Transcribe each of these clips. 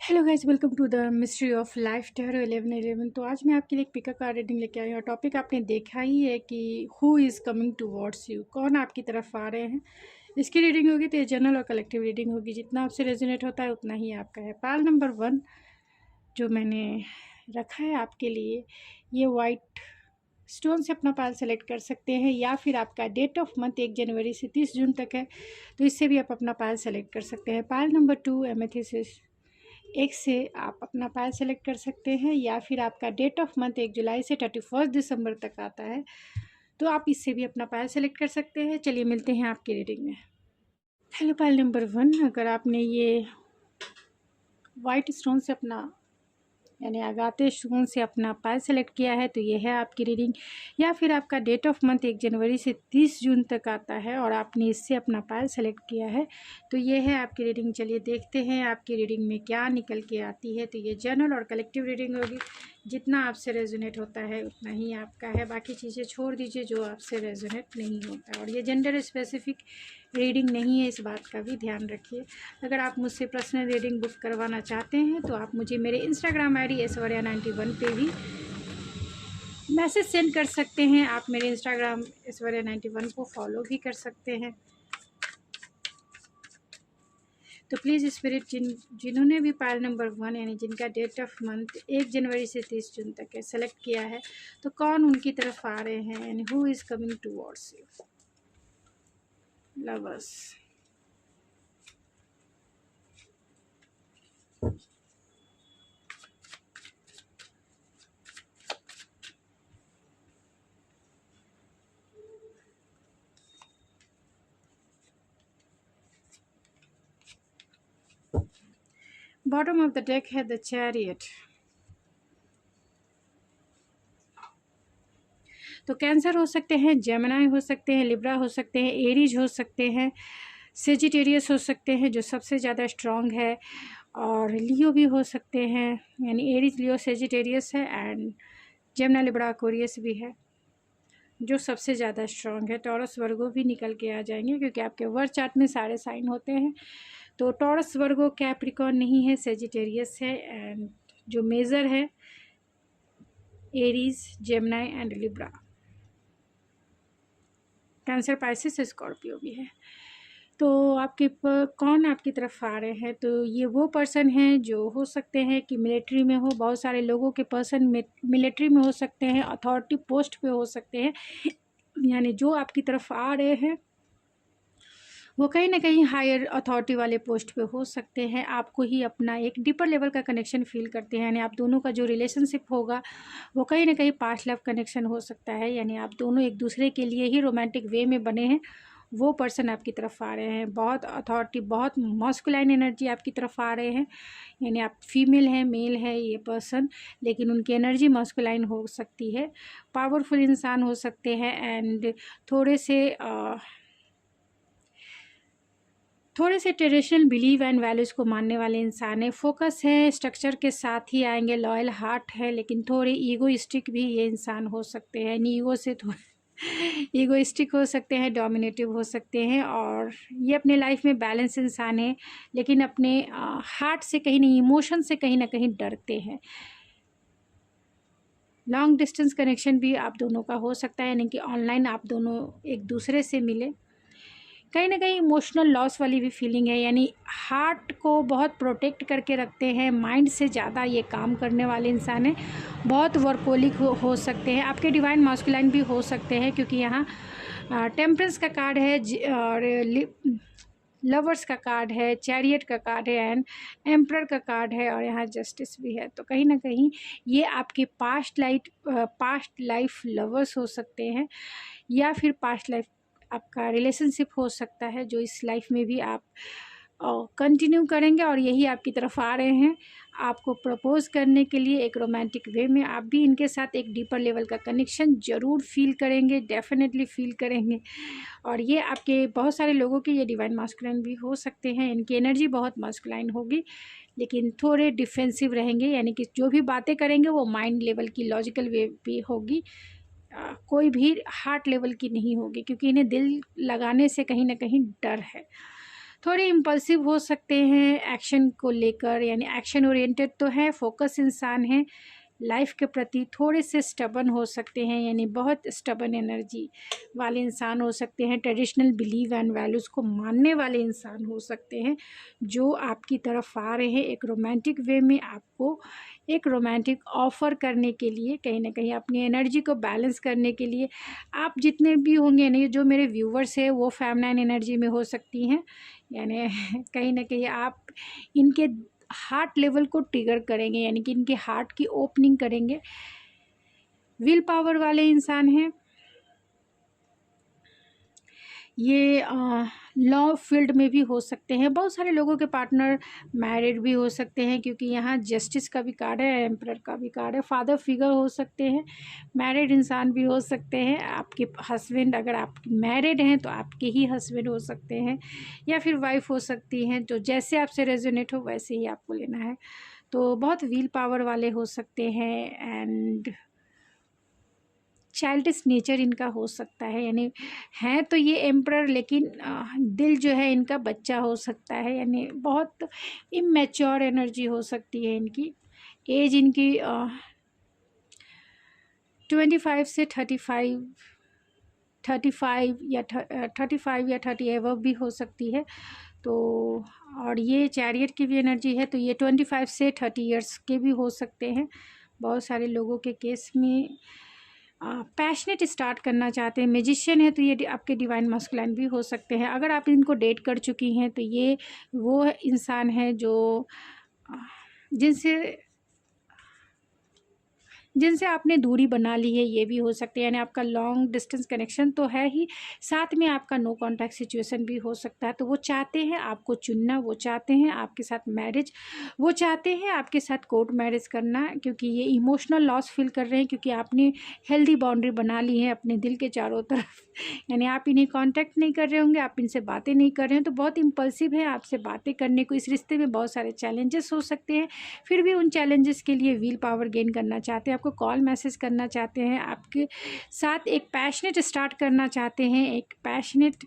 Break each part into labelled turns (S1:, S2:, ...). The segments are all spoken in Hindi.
S1: Hello guys, welcome to the mystery of life tarot 1111। तो आज मैं आपके लिए एक पिकअप कार्ड रीडिंग लेके आई हूँ। टॉपिक आपने देखा ही है कि who is coming towards you, कौन आपकी तरफ आ रहे हैं। इसकी रीडिंग होगी तो ये जनरल और कलेक्टिव रीडिंग होगी। जितना आपसे रेजोनेट होता है उतना ही आपका है। पाल नंबर 1 जो मैंने रखा है आपके लिए, ये वाइट स्टोन से अपना पाल सेलेक्ट कर सकते हैं, या फिर आपका डेट ऑफ मंथ 1 जनवरी से 30 जून तक है तो इससे भी आप अपना पाल सेलेक्ट कर सकते हैं। पाल नंबर 2 एमेथिसिस, एक से आप अपना पायल सेलेक्ट कर सकते हैं, या फिर आपका डेट ऑफ मंथ 1 जुलाई से 31 दिसंबर तक आता है तो आप इससे भी अपना पायल सेलेक्ट कर सकते हैं। चलिए मिलते हैं आपकी रीडिंग में। हेलो पायल नंबर 1, अगर आपने ये वाइट स्टोन से अपना यानी आगाते स्टोन से अपना पायल सेलेक्ट किया है तो ये है आपकी रीडिंग, या फिर आपका डेट ऑफ मंथ 1 जनवरी से 30 जून तक आता है और आपने इससे अपना पायल सेलेक्ट किया है तो ये है आपकी रीडिंग। चलिए देखते हैं आपकी रीडिंग में क्या निकल के आती है। तो ये जनरल और कलेक्टिव रीडिंग होगी। जितना आपसे रेजोनेट होता है उतना ही आपका है, बाकी चीज़ें छोड़ दीजिए जो आपसे रेजोनेट नहीं होता। और ये जेंडर स्पेसिफिक रीडिंग नहीं है, इस बात का भी ध्यान रखिए। अगर आप मुझसे पर्सनल रीडिंग बुक करवाना चाहते हैं तो आप मुझे मेरे इंस्टाग्राम ID ऐश्वर्या91 पे भी मैसेज सेंड कर सकते हैं। आप मेरे इंस्टाग्राम ऐश्वर्या91 को फॉलो भी कर सकते हैं। तो प्लीज़ स्पिरिट जिन्होंने भी पायल नंबर 1 यानी जिनका डेट ऑफ मंथ 1 जनवरी से 30 जून तक है सेलेक्ट किया है तो कौन उनकी तरफ आ रहे हैं, यानी who is coming towards you. Lovers, bottom of the deck है द चैरियट। तो कैंसर हो सकते हैं, जेमिनी हो सकते हैं, लिब्रा हो सकते हैं, एरीज हो सकते हैं, सेजिटेरियस हो सकते हैं जो सबसे ज़्यादा स्ट्रॉन्ग है, और लियो भी हो सकते हैं, यानी एरीज लियो सेजिटेरियस है, एंड जेमिनी लिब्रा एक्वेरियस भी है जो सबसे ज़्यादा स्ट्रॉन्ग है। टॉरस वर्गो भी निकल के आ जाएंगे क्योंकि आपके वर्ड चार्ट में सारे साइन होते हैं। तो टॉरस वर्गो कैप्रिकॉर्न नहीं है, सेजिटेरियस है, एंड जो मेजर है Aries, Gemini and Libra. Cancer, Pisces, Scorpio भी है। तो आपके कौन आपकी तरफ आ रहे हैं, तो ये वो पर्सन हैं जो हो सकते हैं कि मिलिट्री में हो। बहुत सारे लोगों के पर्सन मिलिट्री में हो सकते हैं, अथॉरिटी पोस्ट पे हो सकते हैं, यानी जो आपकी तरफ आ रहे हैं वो कहीं ना कहीं हायर अथॉरिटी वाले पोस्ट पे हो सकते हैं। आपको ही अपना एक डीपर लेवल का कनेक्शन फील करते हैं, यानी आप दोनों का जो रिलेशनशिप होगा वो कहीं ना कहीं पास्ट लव कनेक्शन हो सकता है, यानी आप दोनों एक दूसरे के लिए ही रोमांटिक वे में बने हैं। वो पर्सन आपकी तरफ आ रहे हैं, बहुत अथॉरिटी, बहुत मॉस्कुलाइन एनर्जी आपकी तरफ आ रहे हैं, यानी आप फीमेल हैं, मेल है ये पर्सन, लेकिन उनकी एनर्जी मॉस्कुलाइन हो सकती है, पावरफुल इंसान हो सकते हैं, एंड थोड़े से ट्रेडिशनल बिलीव एंड वैल्यूज़ को मानने वाले इंसान है। फोकस है, स्ट्रक्चर के साथ ही आएंगे, लॉयल हार्ट है, लेकिन थोड़े ईगोइस्टिक भी ये इंसान हो सकते हैं, ईगो से थोड़े ईगोइस्टिक हो सकते हैं, डोमिनेटिव हो सकते हैं, और ये अपने लाइफ में बैलेंस इंसान है, लेकिन अपने हार्ट से कहीं नहीं, इमोशन से कहीं ना कहीं डरते हैं। लॉन्ग डिस्टेंस कनेक्शन भी आप दोनों का हो सकता है, यानी कि ऑनलाइन आप दोनों एक दूसरे से मिले। कहीं ना कहीं इमोशनल लॉस वाली भी फीलिंग है, यानी हार्ट को बहुत प्रोटेक्ट करके रखते हैं, माइंड से ज़्यादा ये काम करने वाले इंसान हैं, बहुत वर्कोलिक हो सकते हैं, आपके डिवाइन मास्कुलाइन भी हो सकते हैं, क्योंकि यहाँ टेम्परेंस का कार्ड है और लवर्स का कार्ड है, चैरियट का कार्ड है, एंड एम्परर का कार्ड है, और यहाँ जस्टिस भी है। तो कहीं ना कहीं ये आपके पास्ट लाइफ लवर्स हो सकते हैं, या फिर पास्ट लाइफ आपका रिलेशनशिप हो सकता है जो इस लाइफ में भी आप कंटिन्यू करेंगे, और यही आपकी तरफ आ रहे हैं आपको प्रपोज करने के लिए एक रोमांटिक वे में। आप भी इनके साथ एक डीपर लेवल का कनेक्शन ज़रूर फील करेंगे, डेफिनेटली फील करेंगे। और ये आपके बहुत सारे लोगों के ये डिवाइन मास्कुलाइन भी हो सकते हैं, इनकी एनर्जी बहुत मास्कुलाइन होगी, लेकिन थोड़े डिफेंसिव रहेंगे, यानी कि जो भी बातें करेंगे वो माइंड लेवल की, लॉजिकल वे भी होगी, कोई भी हार्ट लेवल की नहीं होगी, क्योंकि इन्हें दिल लगाने से कहीं ना कहीं डर है। थोड़े इम्पल्सिव हो सकते हैं एक्शन को लेकर, यानी एक्शन ओरिएंटेड तो है, फोकस इंसान है, लाइफ के प्रति थोड़े से स्टबन हो सकते हैं, यानी बहुत स्टबन एनर्जी वाले इंसान हो सकते हैं। ट्रेडिशनल बिलीव एंड वैल्यूज़ को मानने वाले इंसान हो सकते हैं, जो आपकी तरफ आ रहे हैं एक रोमांटिक वे में, आपको एक रोमांटिक ऑफ़र करने के लिए, कहीं ना कहीं अपनी एनर्जी को बैलेंस करने के लिए। आप जितने भी होंगे, नहीं जो मेरे व्यूवर्स हैं वो फेमिनाइन एनर्जी में हो सकती हैं, यानी कहीं ना कहीं आप इनके हार्ट लेवल को ट्रिगर करेंगे, यानी कि इनके हार्ट की ओपनिंग करेंगे। विल पावर वाले इंसान हैं ये, लॉ फील्ड में भी हो सकते हैं। बहुत सारे लोगों के पार्टनर मैरिड भी हो सकते हैं, क्योंकि यहाँ जस्टिस का भी कार्ड है, एम्परर का भी कार्ड है। फादर फिगर हो सकते हैं, मैरिड इंसान भी हो सकते हैं। आपके हस्बैंड, अगर आप मैरिड हैं तो आपके ही हस्बैंड हो सकते हैं, या फिर वाइफ हो सकती हैं। तो जैसे आपसे रेजोनेट हो वैसे ही आपको लेना है। तो बहुत विल पावर वाले हो सकते हैं, एंड चाइल्डिश नेचर इनका हो सकता है, यानी है तो ये एम्परर, लेकिन दिल जो है इनका बच्चा हो सकता है, यानी बहुत इमेच्योर एनर्जी हो सकती है इनकी। एज इनकी 25 से 35 या 35 या 30 एवब भी हो सकती है। तो और ये चैरियट की भी एनर्जी है, तो ये 25 से 30 ईयर्स के भी हो सकते हैं बहुत सारे लोगों के केस में। पैशनेट स्टार्ट करना चाहते हैं, मैजिशियन है तो ये आपके डिवाइन मस्कुलाइन भी हो सकते हैं। अगर आप इनको डेट कर चुकी हैं तो ये वो इंसान है जो जिनसे आपने दूरी बना ली है, ये भी हो सकते हैं। यानी आपका लॉन्ग डिस्टेंस कनेक्शन तो है ही, साथ में आपका नो कॉन्टैक्ट सिचुएशन भी हो सकता है। तो वो चाहते हैं आपको चुनना, वो चाहते हैं आपके साथ मैरिज, वो चाहते हैं आपके साथ कोर्ट मैरिज करना, क्योंकि ये इमोशनल लॉस फील कर रहे हैं, क्योंकि आपने हेल्दी बाउंड्री बना ली है अपने दिल के चारों तरफ। यानी आप इन्हें कॉन्टैक्ट नहीं कर रहे होंगे, आप इनसे बातें नहीं कर रहे हैं, तो बहुत इम्पल्सिव है आपसे बातें करने को। इस रिश्ते में बहुत सारे चैलेंजेस हो सकते हैं, फिर भी उन चैलेंजेस के लिए विल पावर गेन करना चाहते हैं, आपको कॉल मैसेज करना चाहते हैं, आपके साथ एक पैशनेट स्टार्ट करना चाहते हैं, एक पैशनेट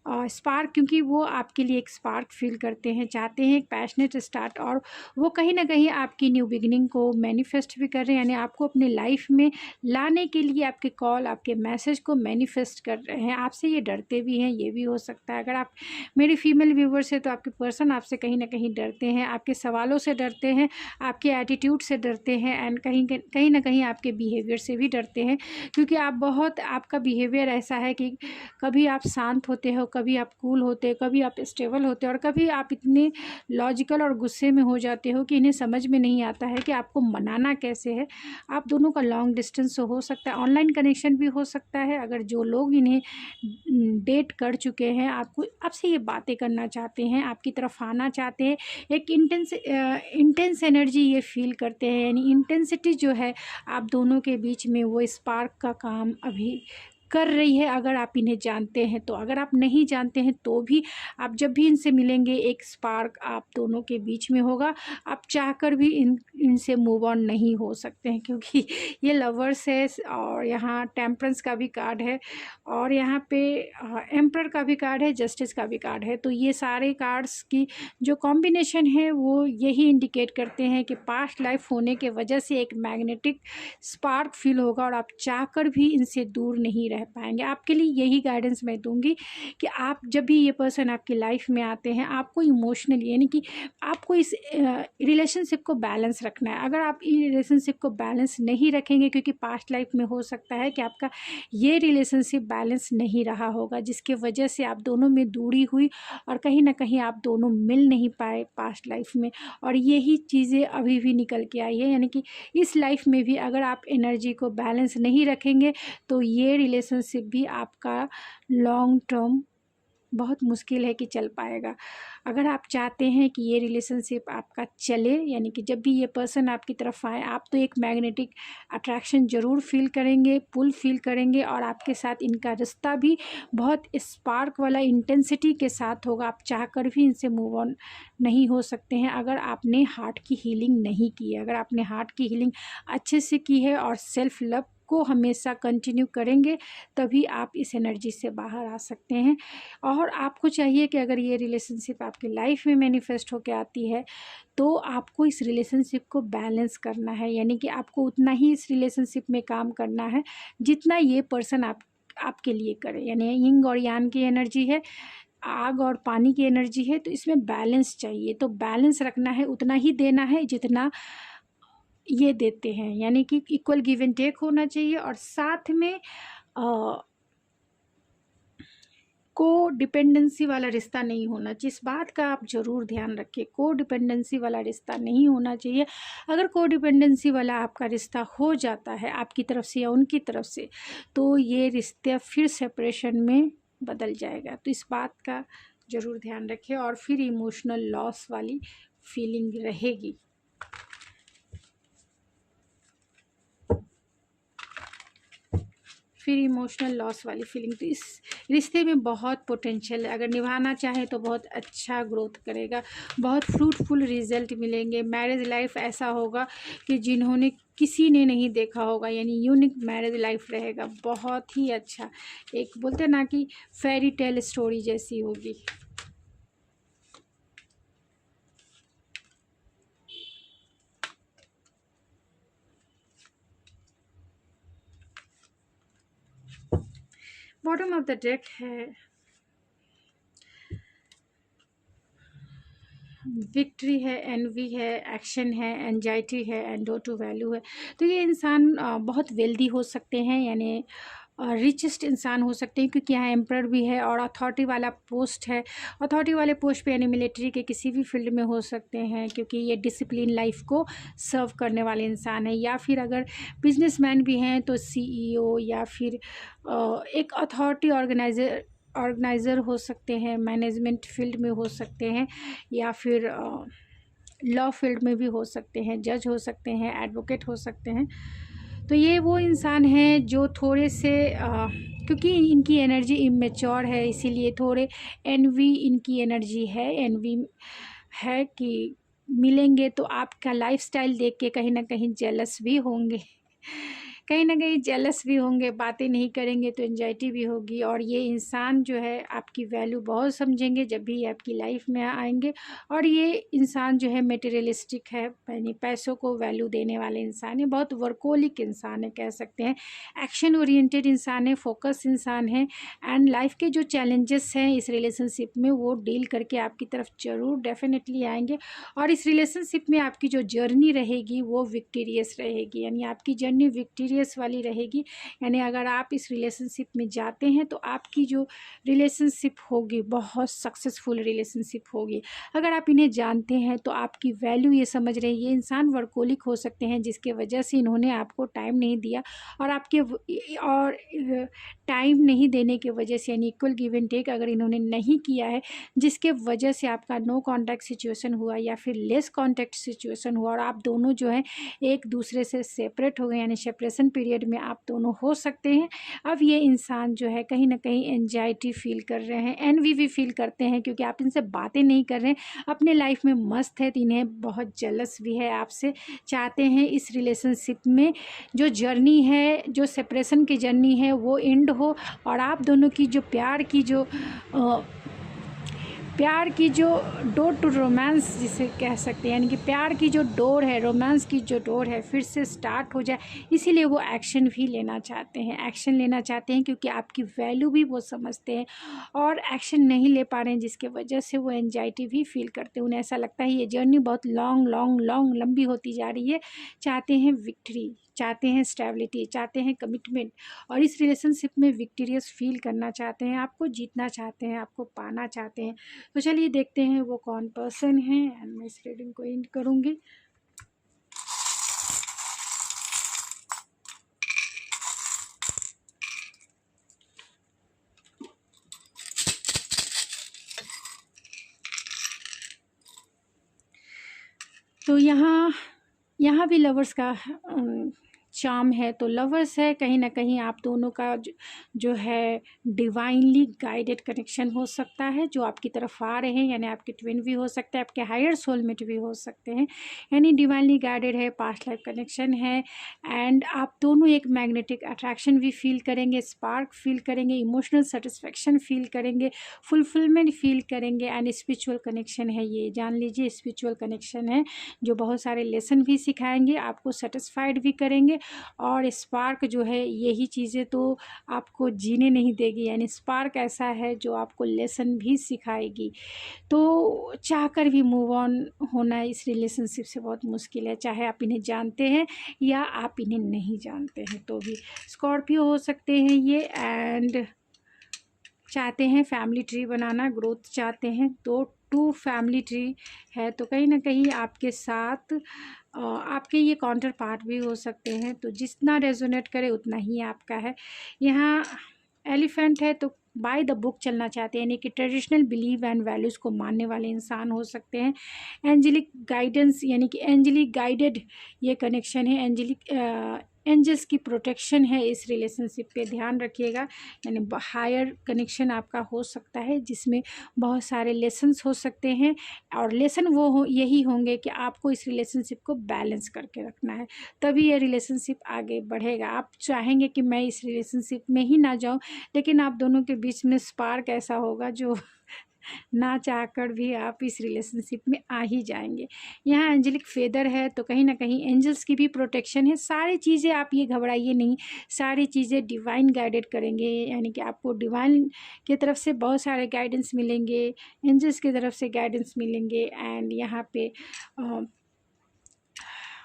S1: स्पार्क, क्योंकि वो आपके लिए एक स्पार्क फील करते हैं, चाहते हैं एक पैशनेट स्टार्ट। और वो कहीं ना कहीं आपकी न्यू बिगिनिंग को मैनिफेस्ट भी कर रहे हैं, यानी आपको अपने लाइफ में लाने के लिए आपके कॉल, आपके मैसेज को मैनिफेस्ट कर रहे हैं। आपसे ये डरते भी हैं, ये भी हो सकता है। अगर आप मेरी फीमेल व्यूवर्स है तो आपके पर्सन आपसे कहीं ना कहीं डरते हैं, आपके सवालों से डरते हैं, आपके एटीट्यूड से डरते हैं, एंड कहीं ना कहीं आपके बिहेवियर से भी डरते हैं, क्योंकि आपका बिहेवियर ऐसा है कि कभी आप शांत होते हो, कभी आप कूल होते हो, कभी आप स्टेबल होते हो, और कभी आप इतने लॉजिकल और गुस्से में हो जाते हो कि इन्हें समझ में नहीं आता है कि आपको मनाना कैसे है। आप दोनों का लॉन्ग डिस्टेंस हो सकता है, ऑनलाइन कनेक्शन भी हो सकता है। अगर जो लोग इन्हें डेट कर चुके हैं, आपसे ये बातें करना चाहते हैं, आपकी तरफ आना चाहते हैं, एक इंटेंस एनर्जी ये फील करते हैं, यानी इंटेंसिटी जो है आप दोनों के बीच में, वो स्पार्क का काम अभी कर रही है। अगर आप इन्हें जानते हैं तो, अगर आप नहीं जानते हैं तो भी आप जब भी इनसे मिलेंगे एक स्पार्क आप दोनों के बीच में होगा। आप चाहकर भी इनसे मूव ऑन नहीं हो सकते हैं, क्योंकि ये लवर्स है, और यहाँ टेम्परेंस का भी कार्ड है, और यहाँ पे एम्परर का भी कार्ड है, जस्टिस का भी कार्ड है। तो ये सारे कार्ड्स की जो कॉम्बिनेशन है वो यही इंडिकेट करते हैं कि पास्ट लाइफ होने के वजह से एक मैग्नेटिक स्पार्क फील होगा, और आप चाहकर भी इनसे दूर नहीं रह पाएंगे। आपके लिए यही गाइडेंस मैं दूंगी कि आप जब भी ये पर्सन आपकी लाइफ में आते हैं, आपको इमोशनली, यानी कि आपको इस रिलेशनशिप को बैलेंस रखना है। अगर आप इस रिलेशनशिप को बैलेंस नहीं रखेंगे, क्योंकि पास्ट लाइफ में हो सकता है कि आपका ये रिलेशनशिप बैलेंस नहीं रहा होगा, जिसके वजह से आप दोनों में दूरी हुई, और कहीं ना कहीं आप दोनों मिल नहीं पाए पास्ट लाइफ में, और यही चीज़ें अभी भी निकल के आई है। यानी कि इस लाइफ में भी अगर आप एनर्जी को बैलेंस नहीं रखेंगे तो ये रिलेशनशिप भी आपका लॉन्ग टर्म बहुत मुश्किल है कि चल पाएगा। अगर आप चाहते हैं कि ये रिलेशनशिप आपका चले, यानी कि जब भी ये पर्सन आपकी तरफ आए, आप तो एक मैग्नेटिक अट्रैक्शन ज़रूर फील करेंगे, पुल फील करेंगे, और आपके साथ इनका रिश्ता भी बहुत स्पार्क वाला इंटेंसिटी के साथ होगा। आप चाहकर भी इनसे मूव ऑन नहीं हो सकते हैं, अगर आपने हार्ट की हीलिंग नहीं की है। अगर आपने हार्ट की हीलिंग अच्छे से की है और सेल्फ लव को हमेशा कंटिन्यू करेंगे तभी आप इस एनर्जी से बाहर आ सकते हैं। और आपको चाहिए कि अगर ये रिलेशनशिप आपकी लाइफ में मैनिफेस्ट होकर आती है तो आपको इस रिलेशनशिप को बैलेंस करना है, यानी कि आपको उतना ही इस रिलेशनशिप में काम करना है जितना ये पर्सन आपके लिए करे। यानी यिंग और यान की एनर्जी है, आग और पानी की एनर्जी है, तो इसमें बैलेंस चाहिए। तो बैलेंस रखना है, उतना ही देना है जितना ये देते हैं, यानी कि इक्वल गिव एंड टेक होना चाहिए। और साथ में को डिपेंडेंसी वाला रिश्ता नहीं होना चाहिए। इस बात का आप ज़रूर ध्यान रखिए, को डिपेंडेंसी वाला रिश्ता नहीं होना चाहिए। अगर को डिपेंडेंसी वाला आपका रिश्ता हो जाता है आपकी तरफ से या उनकी तरफ से, तो ये रिश्ते फिर सेपरेशन में बदल जाएगा। तो इस बात का ज़रूर ध्यान रखिए। और फिर इमोशनल लॉस वाली फीलिंग रहेगी। फिर इमोशनल लॉस वाली फीलिंग। तो इस रिश्ते में बहुत पोटेंशियल है, अगर निभाना चाहे तो बहुत अच्छा ग्रोथ करेगा, बहुत फ्रूटफुल रिजल्ट मिलेंगे। मैरिज लाइफ ऐसा होगा कि जिन्होंने किसी ने नहीं देखा होगा, यानी यूनिक मैरिज लाइफ रहेगा, बहुत ही अच्छा। एक बोलते हैं ना कि फेरी टेल स्टोरी जैसी होगी। बॉटम ऑफ द डेक है विक्ट्री है, एनवी है, एक्शन है, एंजाइटी है, एंड डो टू वैल्यू है। तो ये इंसान बहुत वेल्दी हो सकते हैं, यानी रिचेस्ट इंसान हो सकते हैं, क्योंकि यहाँ एम्पर भी है और अथॉरिटी वाला पोस्ट है। अथॉरिटी वाले पोस्ट पे यानी मिलिट्री के किसी भी फील्ड में हो सकते हैं, क्योंकि ये डिसिप्लिन लाइफ को सर्व करने वाले इंसान है। या फिर अगर बिजनेसमैन भी हैं तो सीईओ या फिर एक अथॉरिटी ऑर्गेनाइज़र हो सकते हैं, मैनेजमेंट फील्ड में हो सकते हैं, या फिर लॉ फील्ड में भी हो सकते हैं, जज हो सकते हैं, एडवोकेट हो सकते हैं। तो ये वो इंसान हैं जो थोड़े से क्योंकि इनकी एनर्जी इमेच्योर है, इसीलिए थोड़े एनवी इनकी एनर्जी है। एनवी है कि मिलेंगे तो आपका लाइफस्टाइल देख के कहीं ना कहीं जेलस भी होंगे, कहीं ना कहीं जेलस भी होंगे। बातें नहीं करेंगे तो एंजाइटी भी होगी। और ये इंसान जो है आपकी वैल्यू बहुत समझेंगे जब भी आपकी लाइफ में आएंगे। और ये इंसान जो है मटेरियलिस्टिक है, यानी पैसों को वैल्यू देने वाले इंसान है, बहुत वर्कोलिक इंसान है कह सकते हैं, एक्शन ओरिएंटेड इंसान है, फोकस इंसान है। एंड लाइफ के जो चैलेंजेस हैं इस रिलेशनशिप में वो डील करके आपकी तरफ ज़रूर डेफिनेटली आएंगे। और इस रिलेशनशिप में आपकी जो जर्नी रहेगी वो विक्टीरियस रहेगी, यानी आपकी जर्नी विक्टीरियस वाली रहेगी। यानी अगर आप इस रिलेशनशिप में जाते हैं तो आपकी जो रिलेशनशिप होगी बहुत सक्सेसफुल रिलेशनशिप होगी। अगर आप इन्हें जानते हैं तो आपकी वैल्यू ये समझ रहे हैं। ये इंसान वर्कोलिक हो सकते हैं जिसके वजह से इन्होंने आपको टाइम नहीं दिया, और आपके और टाइम नहीं देने की वजह से, यानी इक्वल गिव एंड टेक अगर इन्होंने नहीं किया है, जिसके वजह से आपका नो कॉन्टैक्ट सिचुएशन हुआ या फिर लेस कॉन्टैक्ट सिचुएशन हुआ और आप दोनों जो हैं एक दूसरे से सेपरेट हो गए, यानी सेपरेशन पीरियड में आप दोनों हो सकते हैं। अब ये इंसान जो है कहीं ना कहीं एंजाइटी फील कर रहे हैं, एनवी भी फील करते हैं, क्योंकि आप इनसे बातें नहीं कर रहे हैं, अपने लाइफ में मस्त है। तो इन्हें बहुत जेलस भी है आपसे, चाहते हैं इस रिलेशनशिप में जो जर्नी है, जो सेपरेशन की जर्नी है वो एंड हो, और आप दोनों की जो प्यार की जो डोर टू रोमांस जिसे कह सकते हैं, यानी कि प्यार की जो डोर है, रोमांस की जो डोर है फिर से स्टार्ट हो जाए। इसीलिए वो एक्शन भी लेना चाहते हैं, एक्शन लेना चाहते हैं, क्योंकि आपकी वैल्यू भी वो समझते हैं और एक्शन नहीं ले पा रहे हैं, जिसके वजह से वो एंजाइटी भी फील करते हैं। उन्हें ऐसा लगता है ये जर्नी बहुत लॉन्ग लंबी होती जा रही है। चाहते हैं विक्ट्री, चाहते हैं स्टेबिलिटी, चाहते हैं कमिटमेंट, और इस रिलेशनशिप में विक्टीरियस फील करना चाहते हैं, आपको जीतना चाहते हैं, आपको पाना चाहते हैं। तो चलिए देखते हैं वो कौन पर्सन है, एंड मैं इस रीडिंग को एंड करूँगी। तो यहाँ भी लवर्स का चार्म है। तो लवर्स है, कहीं ना कहीं आप दोनों का जो है डिवाइनली गाइडेड कनेक्शन हो सकता है जो आपकी तरफ आ रहे हैं, यानी आपके ट्विन भी हो सकते हैं, आपके हायर सोलमेट भी हो सकते हैं, यानी डिवाइनली गाइडेड है, पास्ट लाइफ कनेक्शन है। एंड आप दोनों एक मैग्नेटिक अट्रैक्शन भी फील करेंगे, स्पार्क फील करेंगे, इमोशनल सेटिस्फेक्शन फील करेंगे, फुलफिलमेंट फील करेंगे। एंड स्पिरिचुअल कनेक्शन है, ये जान लीजिए स्पिरिचुअल कनेक्शन है जो बहुत सारे लेसन भी सिखाएंगे, आपको सेटिस्फाइड भी करेंगे। और स्पार्क जो है यही चीज़ें तो आपको जीने नहीं देगी, यानी स्पार्क ऐसा है जो आपको लेसन भी सिखाएगी। तो चाहकर भी मूव ऑन होना इस रिलेशनशिप से बहुत मुश्किल है, चाहे आप इन्हें जानते हैं या आप इन्हें नहीं जानते हैं। तो भी स्कॉर्पियो हो सकते हैं ये, एंड चाहते हैं फैमिली ट्री बनाना, ग्रोथ चाहते हैं। तो 2 फैमिली ट्री है, तो कहीं ना कहीं आपके साथ आपके ये काउंटर पार्ट भी हो सकते हैं। तो जितना रेजोनेट करे उतना ही आपका है। यहाँ एलिफेंट है, तो बाय द बुक चलना चाहते हैं, यानी कि ट्रेडिशनल बिलीव एंड वैल्यूज़ को मानने वाले इंसान हो सकते हैं। एंजेलिक गाइडेंस, यानी कि एंजेलिक गाइडेड ये कनेक्शन है, एंजल्स की प्रोटेक्शन है इस रिलेशनशिप पे, ध्यान रखिएगा। यानी हायर कनेक्शन आपका हो सकता है जिसमें बहुत सारे लेसन्स हो सकते हैं, और लेसन वो हो यही होंगे कि आपको इस रिलेशनशिप को बैलेंस करके रखना है, तभी ये रिलेशनशिप आगे बढ़ेगा। आप चाहेंगे कि मैं इस रिलेशनशिप में ही ना जाऊं, लेकिन आप दोनों के बीच में स्पार्क ऐसा होगा जो ना चाहकर भी आप इस रिलेशनशिप में आ ही जाएंगे। यहाँ एंजेलिक फेदर है, तो कहीं ना कहीं एंजल्स की भी प्रोटेक्शन है। सारी चीज़ें आप ये घबराइए नहीं, सारी चीज़ें डिवाइन गाइडेड करेंगे, यानी कि आपको डिवाइन की तरफ से बहुत सारे गाइडेंस मिलेंगे, एंजल्स की तरफ से गाइडेंस मिलेंगे। एंड यहाँ पे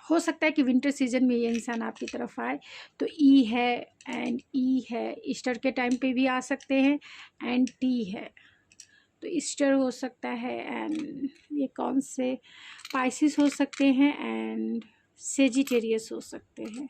S1: हो सकता है कि विंटर सीजन में ये इंसान आपकी तरफ आए। तो ई है, एंड ई है, ईस्टर के टाइम पे भी आ सकते हैं। एंड टी है, तो ईस्टर हो सकता है। एंड ये कौन से पाइसिस हो सकते हैं, एंड सेजिटेरियस हो सकते हैं।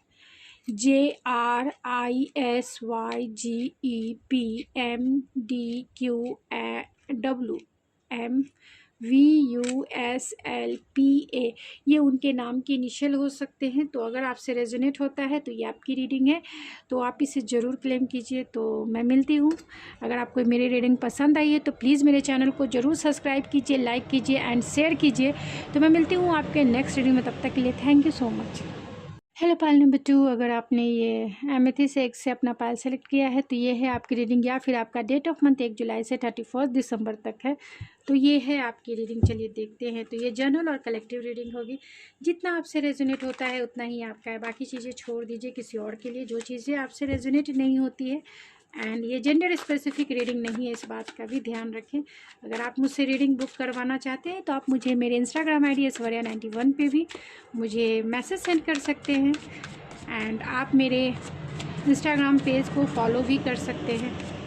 S1: JRISYGEPMDQWMVUSLPA, ये उनके नाम के इनिशियल हो सकते हैं। तो अगर आपसे रेजोनेट होता है तो ये आपकी रीडिंग है, तो आप इसे ज़रूर क्लेम कीजिए। तो मैं मिलती हूँ। अगर आपको मेरी रीडिंग पसंद आई है तो प्लीज़ मेरे चैनल को ज़रूर सब्सक्राइब कीजिए, लाइक कीजिए एंड शेयर कीजिए। तो मैं मिलती हूँ आपके नेक्स्ट रीडिंग में, तब तक के लिए thank you so much. Hello pile number 2, अगर आपने ये एमेथिस्ट से एक से अपना पायल सेलेक्ट किया है तो ये है आपकी रीडिंग, या फिर आपका डेट ऑफ मंथ 1 जुलाई से 31 दिसंबर तक है, तो ये है आपकी रीडिंग। चलिए देखते हैं। तो ये जनरल और कलेक्टिव रीडिंग होगी, जितना आपसे रेजोनेट होता है उतना ही आपका है, बाकी चीज़ें छोड़ दीजिए किसी और के लिए, जो चीज़ें आपसे रेजोनेट नहीं होती है। एंड ये जेंडर स्पेसिफिक रीडिंग नहीं है, इस बात का भी ध्यान रखें। अगर आप मुझसे रीडिंग बुक करवाना चाहते हैं तो आप मुझे मेरे इंस्टाग्राम ID ऐश्वर्या91 पे भी मुझे मैसेज सेंड कर सकते हैं। एंड आप मेरे इंस्टाग्राम पेज को फॉलो भी कर सकते हैं।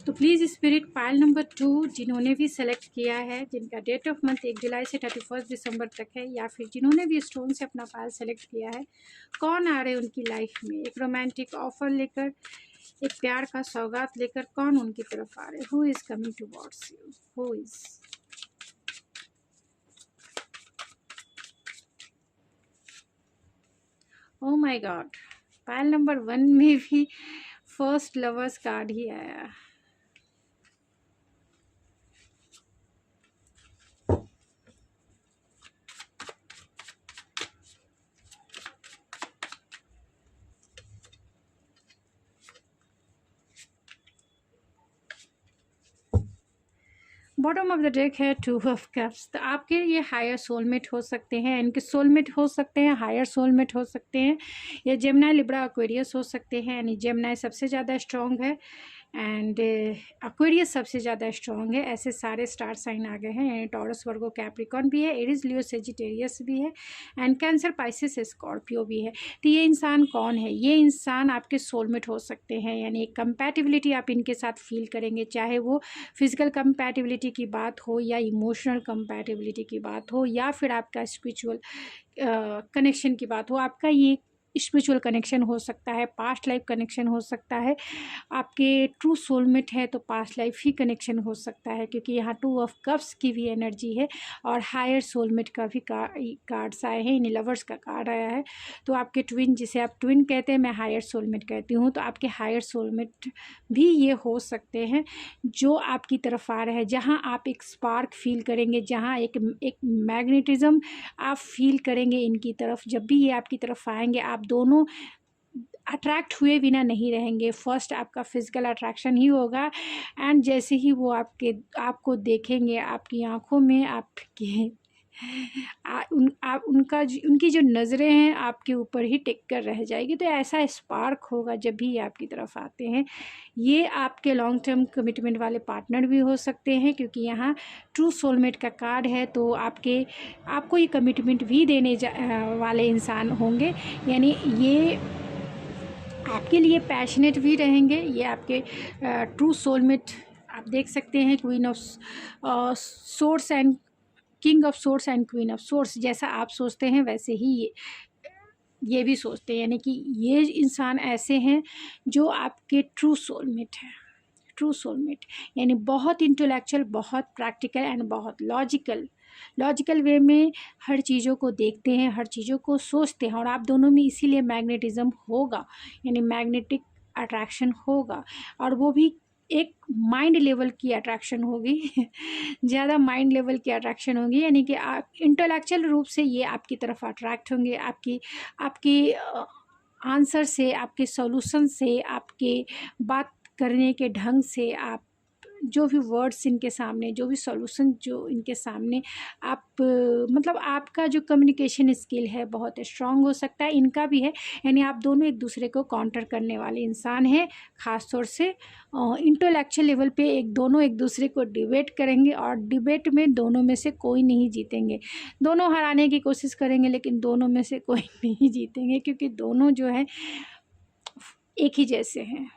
S1: तो प्लीज़ स्पिरिट पायल नंबर 2 जिन्होंने भी सेलेक्ट किया है, जिनका डेट ऑफ मंथ 1 जुलाई से 31 दिसंबर तक है, या फिर जिन्होंने भी स्टोन से अपना पायल सेलेक्ट किया है, कौन आ रहे हैं उनकी लाइफ में एक रोमांटिक ऑफर लेकर, एक प्यार का सौगात लेकर, कौन उनकी तरफ आ रहे हैं? Who is coming towards you? Who is? Oh my God, pile number 1 में भी फर्स्ट लवर्स कार्ड ही आया। बॉटम ऑफ द डेक है 2 ऑफ कप्स। तो आपके ये हायर सोलमेट हो सकते हैं, इनके सोलमेट हो सकते हैं, हायर सोलमेट हो सकते हैं, या जेमिनी लिब्रा एक्वेरियस हो सकते हैं। यानी जेमिनी सबसे ज़्यादा स्ट्रॉन्ग है एंड एक्वेरियस सबसे ज़्यादा स्ट्रॉन्ग है। ऐसे सारे स्टार साइन आ गए हैं, यानी टॉरस, वर्गो, कैप्रिकॉन भी है, एरीज, लियो, सेजिटेरियस भी है, एंड कैंसर, पाइसिस, स्कॉर्पियो भी है। तो ये इंसान कौन है? ये इंसान आपके सोलमेट हो सकते हैं, यानी एक कंपैटिबिलिटी आप इनके साथ फील करेंगे, चाहे वो फिजिकल कंपैटिबिलिटी की बात हो, या इमोशनल कंपैटिबिलिटी की बात हो, या फिर आपका स्पिरिचुअल कनेक्शन की बात हो। आपका ये स्पिरिचुअल कनेक्शन हो सकता है, पास्ट लाइफ कनेक्शन हो सकता है, आपके ट्रू सोलमेट है तो पास्ट लाइफ ही कनेक्शन हो सकता है, क्योंकि यहाँ 2 ऑफ कप्स की भी एनर्जी है और हायर सोलमेट का भी कार्ड्स आए हैं, यानी लवर्स का कार्ड आया है। तो आपके ट्विन, जिसे आप ट्विन कहते हैं, मैं हायर सोलमेट कहती हूँ, तो आपके हायर सोलमेट भी ये हो सकते हैं जो आपकी तरफ आ रहे हैं, जहाँ आप एक स्पार्क फील करेंगे, जहाँ एक मैग्नेटिज्म आप फील करेंगे इनकी तरफ। जब भी ये आपकी तरफ आएंगे, आप दोनों अट्रैक्ट हुए बिना नहीं रहेंगे। फर्स्ट आपका फिजिकल अट्रैक्शन ही होगा, एंड जैसे ही वो आपको देखेंगे, आपकी आंखों में आपके उनकी जो नज़रें हैं आपके ऊपर ही टिक कर रह जाएगी। तो ऐसा स्पार्क होगा जब भी ये आपकी तरफ आते हैं। ये आपके लॉन्ग टर्म कमिटमेंट वाले पार्टनर भी हो सकते हैं, क्योंकि यहाँ ट्रू सोलमेट का कार्ड है, तो आपको ये कमिटमेंट भी देने वाले इंसान होंगे। यानी ये आपके लिए पैशनेट भी रहेंगे। ये आपके ट्रू सोलमेट आप देख सकते हैं, queen of source and king of source and queen of source. जैसा आप सोचते हैं वैसे ही ये भी सोचते हैं, यानी कि ये इंसान ऐसे हैं जो आपके ट्रू सोलमेट हैं। ट्रू सोलमेट यानी बहुत इंटेलेक्चुअल, बहुत प्रैक्टिकल एंड बहुत लॉजिकल वे में हर चीज़ों को देखते हैं, हर चीज़ों को सोचते हैं, और आप दोनों में इसीलिए मैग्नेटिज्म होगा, यानी मैग्नेटिक अट्रैक्शन होगा, और वो भी एक माइंड लेवल की अट्रैक्शन होगी ज़्यादा माइंड लेवल की अट्रैक्शन होगी, यानी कि आप इंटेलेक्चुअल रूप से ये आपकी तरफ अट्रैक्ट होंगे, आपकी आंसर से, आपके सॉल्यूशन से, आपके बात करने के ढंग से, आप जो भी वर्ड्स इनके सामने, जो भी सॉल्यूशन जो इनके सामने आप मतलब आपका जो कम्युनिकेशन स्किल है बहुत स्ट्रांग हो सकता है, इनका भी है। यानी आप दोनों एक दूसरे को काउंटर करने वाले इंसान हैं। ख़ास तौर से इंटेलेक्चुअल लेवल पे दोनों एक दूसरे को डिबेट करेंगे, और डिबेट में दोनों में से कोई नहीं जीतेंगे। दोनों हराने की कोशिश करेंगे, लेकिन दोनों में से कोई नहीं जीतेंगे, क्योंकि दोनों जो है एक ही जैसे हैं।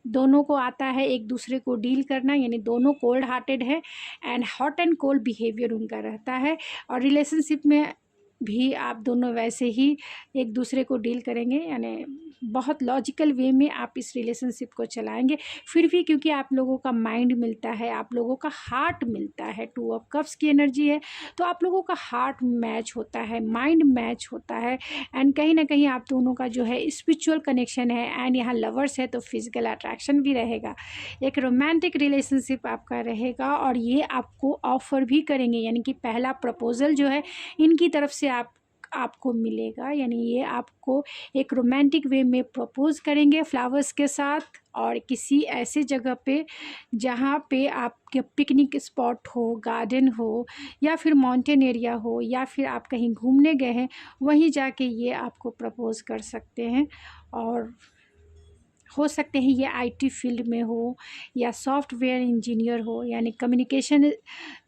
S1: दोनों को आता है एक दूसरे को डील करना, यानी दोनों कोल्ड हार्टेड है, and hot and cold behaviour उनका रहता है। और रिलेशनशिप में भी आप दोनों वैसे ही एक दूसरे को डील करेंगे, यानी बहुत लॉजिकल वे में आप इस रिलेशनशिप को चलाएंगे। फिर भी क्योंकि आप लोगों का माइंड मिलता है, आप लोगों का हार्ट मिलता है, 2 ऑफ कप्स की एनर्जी है, तो आप लोगों का हार्ट मैच होता है, माइंड मैच होता है, एंड कहीं ना कहीं आप दोनों का जो है स्पिरिचुअल कनेक्शन है, एंड यहाँ लवर्स है तो फिजिकल अट्रैक्शन भी रहेगा। एक रोमांटिक रिलेशनशिप आपका रहेगा, और ये आपको ऑफर भी करेंगे, यानी कि पहला प्रपोजल जो है इनकी तरफ से आपको मिलेगा। यानी ये आपको एक रोमांटिक वे में प्रपोज करेंगे फ्लावर्स के साथ, और किसी ऐसे जगह पे जहाँ पे आपके पिकनिक स्पॉट हो, गार्डन हो, या फिर माउंटेन एरिया हो, या फिर आप कहीं घूमने गए हैं, वहीं जाके ये आपको प्रपोज कर सकते हैं। और हो सकते हैं ये आईटी फील्ड में हो, या सॉफ्टवेयर इंजीनियर हो, यानी कम्युनिकेशन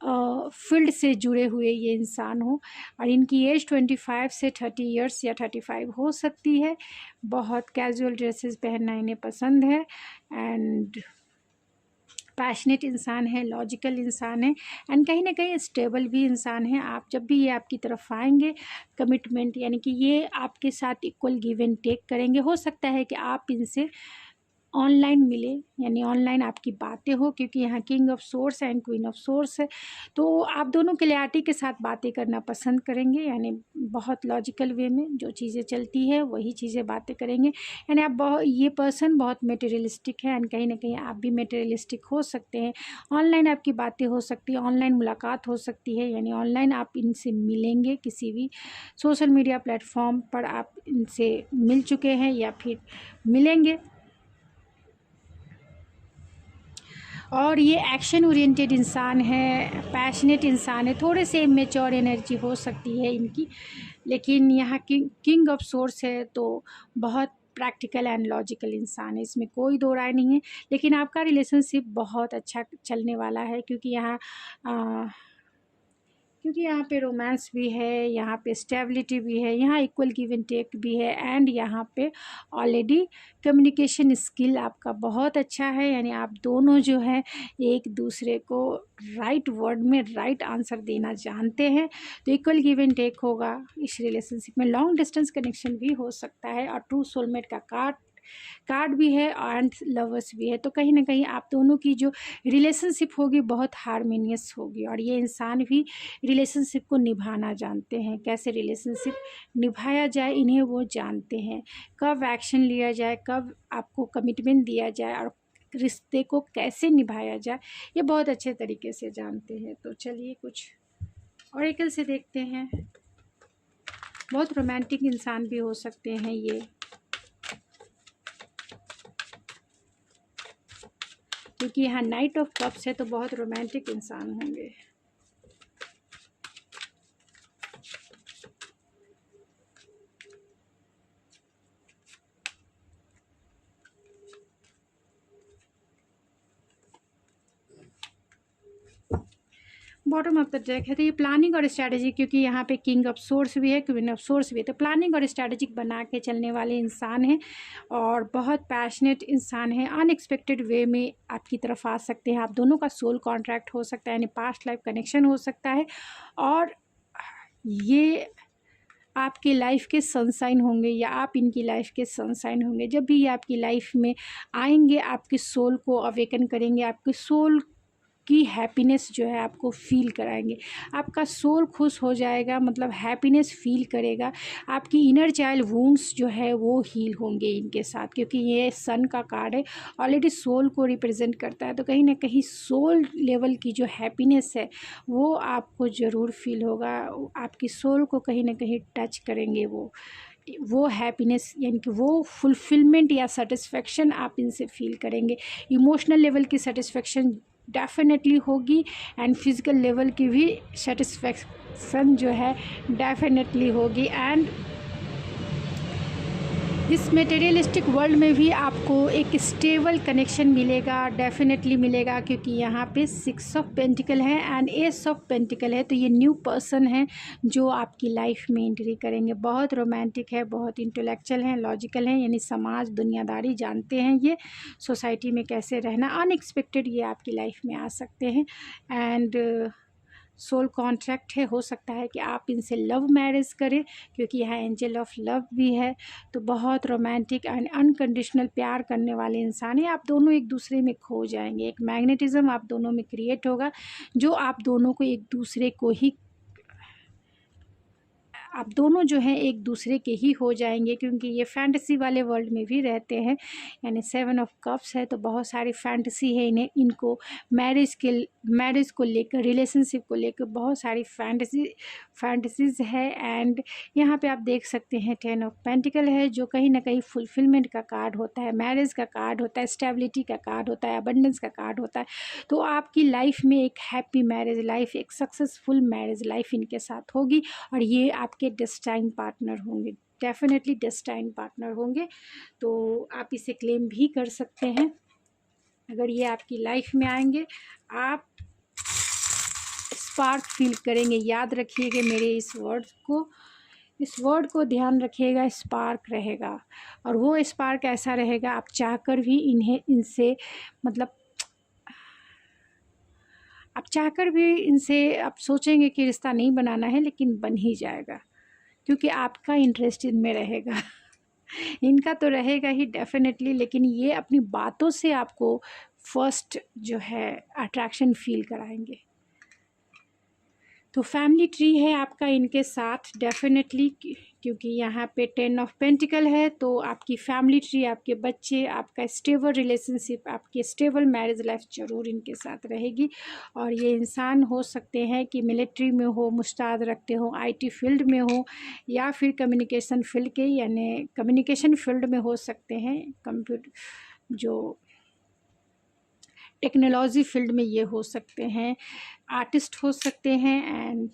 S1: फील्ड से जुड़े हुए ये इंसान हो, और इनकी एज 25 से 30 इयर्स या 35 हो सकती है। बहुत कैजुअल ड्रेसेस पहनना इन्हें पसंद है, एंड पैशनेट इंसान है, लॉजिकल इंसान है, एंड कहीं ना कहीं स्टेबल भी इंसान है। आप जब भी ये आपकी तरफ आएंगे, कमिटमेंट यानी कि ये आपके साथ इक्वल गिव एंड टेक करेंगे। हो सकता है कि आप इनसे ऑनलाइन मिले, यानी ऑनलाइन आपकी बातें हो, क्योंकि यहाँ king of source and queen of source है, तो आप दोनों क्लैरिटी के साथ बातें करना पसंद करेंगे, यानी बहुत लॉजिकल वे में जो चीज़ें चलती है वही चीज़ें बातें करेंगे। यानी ये पर्सन बहुत मटेरियलिस्टिक है, एंड कहीं ना कहीं आप भी मटेरियलिस्टिक हो सकते हैं। ऑनलाइन आपकी बातें हो सकती है, ऑनलाइन मुलाकात हो सकती है, यानी ऑनलाइन आप इनसे मिलेंगे, किसी भी सोशल मीडिया प्लेटफॉर्म पर आप इनसे मिल चुके हैं या फिर मिलेंगे। और ये एक्शन ओरिएंटेड इंसान है, पैशनेट इंसान है, थोड़े से इमेच्योर एनर्जी हो सकती है इनकी, लेकिन यहाँ किंग ऑफ सोर्स है, तो बहुत प्रैक्टिकल एंड लॉजिकल इंसान है, इसमें कोई दो राय नहीं है। लेकिन आपका रिलेशनशिप बहुत अच्छा चलने वाला है, क्योंकि यहाँ क्योंकि यहाँ पे रोमांस भी है, यहाँ पे स्टेबिलिटी भी है, यहाँ इक्वल गिव एंड टेक भी है, एंड यहाँ पे ऑलरेडी कम्युनिकेशन स्किल आपका बहुत अच्छा है। यानी आप दोनों जो है एक दूसरे को राइट वर्ड में राइट आंसर देना जानते हैं। तो इक्वल गिव एंड टेक होगा इस रिलेशनशिप में। लॉन्ग डिस्टेंस कनेक्शन भी हो सकता है, और ट्रू सोलमेट का कार्ड भी है एंड लवर्स भी है। तो कहीं ना कहीं आप दोनों की जो रिलेशनशिप होगी बहुत हारमोनियस होगी, और ये इंसान भी रिलेशनशिप को निभाना जानते हैं। कैसे रिलेशनशिप निभाया जाए इन्हें वो जानते हैं, कब एक्शन लिया जाए, कब आपको कमिटमेंट दिया जाए, और रिश्ते को कैसे निभाया जाए, ये बहुत अच्छे तरीके से जानते हैं। तो चलिए कुछ ऑरेकल से देखते हैं। बहुत रोमांटिक इंसान भी हो सकते हैं ये, क्योंकि यहाँ नाइट ऑफ कप्स है तो बहुत रोमांटिक इंसान होंगे। बॉटम ऑफ द डेक है तो ये प्लानिंग और स्ट्रैटेजी, क्योंकि यहाँ पे किंग ऑफ सोर्स भी है, क्वीन ऑफ सोर्स भी है। तो प्लानिंग और स्ट्रैटेजिक बना के चलने वाले इंसान हैं, और बहुत पैशनेट इंसान है। अनएक्सपेक्टेड वे में आपकी तरफ आ सकते हैं। आप दोनों का सोल कॉन्ट्रैक्ट हो सकता है, यानी पास्ट लाइफ कनेक्शन हो सकता है, और ये आपके लाइफ के सनसाइन होंगे, या आप इनकी लाइफ के सनसाइन होंगे। जब भी ये आपकी लाइफ में आएंगे, आपके सोल को अवेकन करेंगे, आपके सोल की हैप्पीनेस जो है आपको फील कराएंगे। आपका सोल खुश हो जाएगा, मतलब हैप्पीनेस फील करेगा। आपकी इनर चाइल्ड वुंड्स जो है वो हील होंगे इनके साथ, क्योंकि ये सन का कार्ड है, ऑलरेडी सोल को रिप्रेजेंट करता है। तो कहीं ना कहीं सोल लेवल की जो हैप्पीनेस है वो आपको ज़रूर फील होगा। आपकी सोल को कहीं ना कहीं टच करेंगे वो हैप्पीनेस, यानी कि वो फुलफिलमेंट या सेटिस्फेक्शन आप इनसे फील करेंगे। इमोशनल लेवल की सेटिस्फेक्शन डेफिनेटली होगी, एंड फिज़िकल लेवल की भी सेटिस्फेक्शन जो है डेफिनेटली होगी। एंड इस मटेरियलिस्टिक वर्ल्ड में भी आपको एक स्टेबल कनेक्शन मिलेगा, डेफिनेटली मिलेगा, क्योंकि यहाँ पे 6 ऑफ पेंटिकल है एंड एस ऑफ पेंटिकल है। तो ये न्यू पर्सन है जो आपकी लाइफ में एंट्री करेंगे। बहुत रोमांटिक है, बहुत इंटेलेक्चुअल हैं, लॉजिकल हैं, यानी समाज दुनियादारी जानते हैं, ये सोसाइटी में कैसे रहना। अनएक्सपेक्टेड ये आपकी लाइफ में आ सकते हैं, एंड सोल कॉन्ट्रैक्ट है। हो सकता है कि आप इनसे लव मैरिज करें, क्योंकि यहाँ एंजल ऑफ लव भी है। तो बहुत रोमांटिक एंड अनकंडीशनल प्यार करने वाले इंसान है। आप दोनों एक दूसरे में खो जाएंगे, एक मैग्नेटिज्म आप दोनों में क्रिएट होगा, जो आप दोनों को एक दूसरे को ही, आप दोनों जो हैं एक दूसरे के ही हो जाएंगे, क्योंकि ये फैंटेसी वाले वर्ल्ड में भी रहते हैं। यानी 7 ऑफ कप्स है तो बहुत सारी फैंटेसी है इन्हें, इनको मैरिज को लेकर, रिलेशनशिप को लेकर बहुत सारी फैंटेसीज है। एंड यहाँ पे आप देख सकते हैं 10 ऑफ पेंटिकल है, जो कहीं ना कहीं फुलफिलमेंट का कार्ड होता है, मैरिज का कार्ड होता है, स्टेबिलिटी का कार्ड होता है, अबंडेंस का कार्ड होता है। तो आपकी लाइफ में एक हैप्पी मैरिज लाइफ, एक सक्सेसफुल मैरिज लाइफ इनके साथ होगी, और ये आपके डेस्टाइन पार्टनर होंगे, डेफिनेटली डेस्टाइन पार्टनर होंगे। तो आप इसे क्लेम भी कर सकते हैं। अगर ये आपकी लाइफ में आएंगे, आप स्पार्क फील करेंगे। याद रखिएगा मेरे इस वर्ड को ध्यान रखिएगा, स्पार्क रहेगा। और वो स्पार्क ऐसा रहेगा, आप चाहकर भी इनसे मतलब आप चाहकर भी इनसे आप सोचेंगे कि रिश्ता नहीं बनाना है, लेकिन बन ही जाएगा, क्योंकि आपका इंटरेस्ट इनमें रहेगा। इनका तो रहेगा ही डेफिनेटली, लेकिन ये अपनी बातों से आपको फर्स्ट जो है अट्रैक्शन फील कराएंगे। तो फैमिली ट्री है आपका इनके साथ डेफिनेटली, क्योंकि यहाँ पे 10 ऑफ पेंटिकल है। तो आपकी फैमिली ट्री, आपके बच्चे, आपका स्टेबल रिलेशनशिप, आपकी स्टेबल मैरिज लाइफ ज़रूर इनके साथ रहेगी। और ये इंसान हो सकते हैं कि मिलिट्री में हो, मुस्ताद रखते हो, आईटी फील्ड में हो, या फिर कम्युनिकेशन फील्ड के, यानी कम्युनिकेशन फील्ड में हो सकते हैं, कंप्यूटर जो टेक्नोलॉजी फील्ड में ये हो सकते हैं, आर्टिस्ट हो सकते हैं, एंड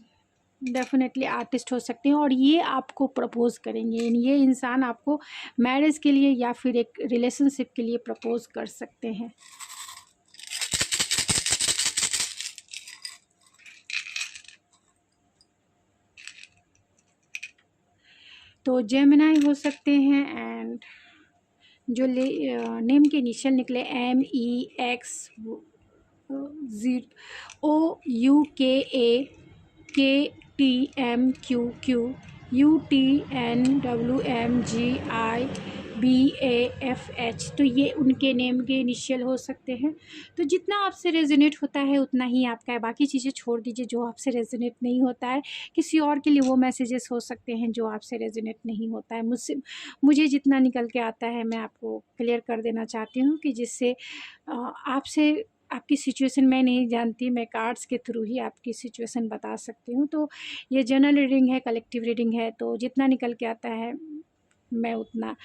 S1: डेफिनेटली आर्टिस्ट हो सकते हैं। और ये आपको प्रपोज करेंगे, ये इंसान आपको मैरिज के लिए या फिर एक रिलेशनशिप के लिए प्रपोज कर सकते हैं। तो जेमिनाई हो सकते हैं। एंड जो नेम के इनिशियल निकले MEX OUKATMQQ UTNWMGIBAFH, तो ये उनके नेम के इनिशियल हो सकते हैं। तो जितना आपसे रेजोनेट होता है उतना ही आपका है, बाकी चीज़ें छोड़ दीजिए जो आपसे रेजोनेट नहीं होता है। किसी और के लिए वो मैसेजेस हो सकते हैं जो आपसे रेजोनेट नहीं होता है। मुझे जितना निकल के आता है मैं आपको क्लियर कर देना चाहती हूँ कि जिससे आपसे आपकी सिचुएशन मैं नहीं जानती, मैं कार्ड्स के थ्रू ही आपकी सिचुएशन बता सकती हूँ। तो ये जनरल रीडिंग है, कलेक्टिव रीडिंग है, तो जितना निकल के आता है मैं उतना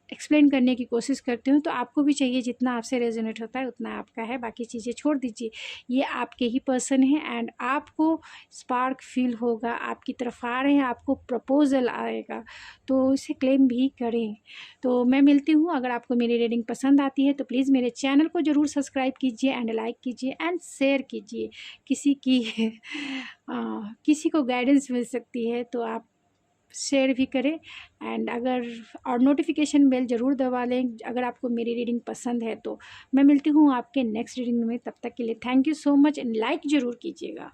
S1: एक्सप्लेन करने की कोशिश करती हूँ। तो आपको भी चाहिए जितना आपसे रेजोनेट होता है उतना आपका है, बाकी चीज़ें छोड़ दीजिए। ये आपके ही पर्सन हैं एंड आपको स्पार्क फील होगा, आपकी तरफ आ रहे हैं, आपको प्रपोजल आएगा, तो इसे क्लेम भी करें। तो मैं मिलती हूँ। अगर आपको मेरी रीडिंग पसंद आती है तो प्लीज़ मेरे चैनल को ज़रूर सब्सक्राइब कीजिए एंड लाइक कीजिए एंड शेयर कीजिए। किसी को गाइडेंस मिल सकती है तो आप शेयर भी करें। एंड अगर और नोटिफिकेशन बेल ज़रूर दबा लें अगर आपको मेरी रीडिंग पसंद है तो। मैं मिलती हूँ आपके नेक्स्ट रीडिंग में, तब तक के लिए thank you so much and like ज़रूर कीजिएगा।